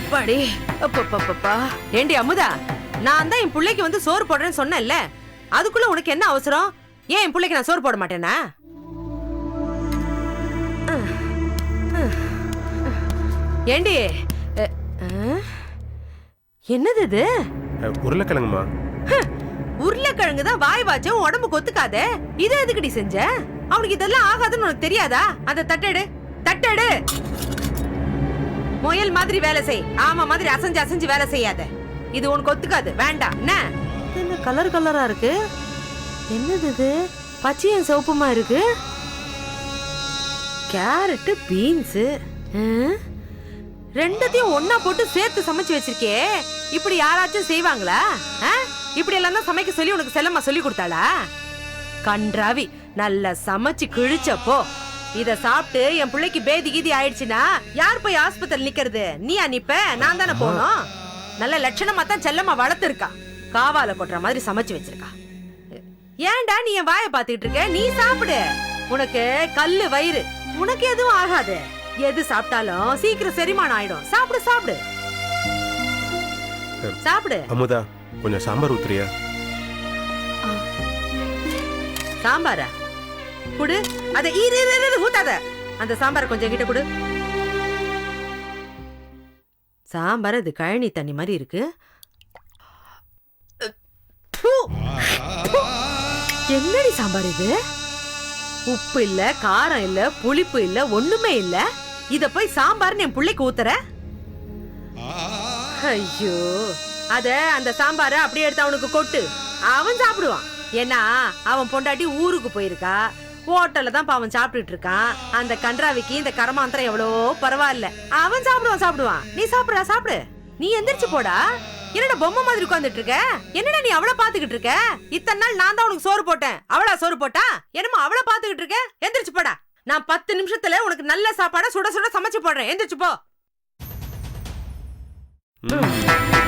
அப்பாடி அப்பப்பப்பா. ஏண்டி அமுதா, நான் தான் என் பிள்ளைக்கு வந்து சோறு போடுறேன்னு சொன்னேன்ல, அதுக்குள்ள உனக்கு என்ன அவசரம்? ஏன் என் பிள்ளைக்கு நான் சோறு போட மாட்டேனா? ஏண்டி என்னது இது? உருளைக்கிழங்குமா? உருளைக்கிழங்கு தான் வாய் வாச்ச உடம்பு கொத்துக்காத. இதை எதுக்குடி செஞ்ச? அவனுக்கு இதெல்லாம் ஆகாதுன்னு உனக்கு தெரியாதா? அந்த தட்டெடு தட்டெடு. முயல் மாதிரி வேலை செய், ஆமா மாதிரி அசைஞ்சு அசைஞ்சு வேலை செய்யாத. இது உனக்கு ஒத்துக்காது, வேண்டாம். என்ன கலர் கலரா இருக்கு? என்னது இது? பச்சையும் சிவப்புமா இருக்கு. கேரட் பீன்ஸ் ரெண்டத்தையும் ஒன்னா போட்டு சேர்த்து சமைச்சு வச்சிருக்கே. இப்படி யாராச்சும் செய்வாங்களா? இப்படி எல்லாம் தான் சமைக்க சொல்லி உனக்கு செல்லம்மா சொல்லி கொடுத்தாளா? கன்றாவி, நல்லா சமைச்சு கிழிச்சப்போ இத சாப்பிட்டு என் பிள்ளைக்கு பேதி கீதி ஆயிடுச்சுன்னா யார் போய் ஆஸ்பத்திரி நிக்கிறது? நீயா நிப்ப? நான் தானே போனோம். நல்ல லட்சணமா தான் செல்லம்மா வளர்த்துருக்கா. காவால கொட்டுற மாதிரி சமைச்சு வச்சிருக்கா. ஏன்டா நீ என் வாயை பாத்துக்கிட்டு இருக்க? நீ சாப்பிடு. உனக்கு கல்லு வயிறு, உனக்கு எதுவும் ஆகாது. எது சாப்பிட்டாலும் சீக்கிரம் செரிமானம் ஆயிடும். சாப்பிடு சாப்பிடு சாப்பிடு. அமுதா, கொஞ்சம் சாம்பார் ஊத்துறியா? சாம்பாரா? குடு. அத ஊத்தாத. அந்த சாம்பார கொஞ்சம் கிட்ட குடு. சாம்பார் இது கழனி தண்ணி மாதிரி இருக்கு. என்னடி சாம்பார் இது? உப்பு இல்ல, காரம் இல்ல, புளிப்பு இல்ல, ஒண்ணுமே இல்ல. இத போய் சாம்பார்னு என் பிள்ளைக்கு ஊத்துற? ஐயோ, அத அந்த சாம்பார அப்படியே எடுத்து அவனுக்கு கொட்டு. அவன் சாப்பிடுவான். ஏன்னா அவன் பொண்டாட்டி ஊருக்கு போயிருக்கா. ஹோட்டல்ல தான் அவன் சாப்பிட்டுட்டு இருக்கான். அந்த கன்றாவிக்கு இந்த கரமாந்திரம் எவ்வளவோ பரவாயில்ல. அவன் சாப்பிடுவான். நீ சாப்பிடுறா, சாப்பிடு. நீ எந்திரிச்சு போடா. என்னடா பொம்மை மாதிரி உட்கார்ந்துட்டு இருக்க? என்னடா நீ அவளை பாத்துக்கிட்டு இருக்க? இத்தனை நாள் நான் தான் உனக்கு சோறு போட்டேன், அவளா சோறு போட்டா? என்னமோ அவளை பாத்துக்கிட்டு இருக்க? எந்திரிச்சு போடா. நான் 10 நிமிஷத்துல உனக்கு நல்ல சாப்பாடை சுட சுட சமைச்சு போடுறேன். எந்திரிச்சு போ.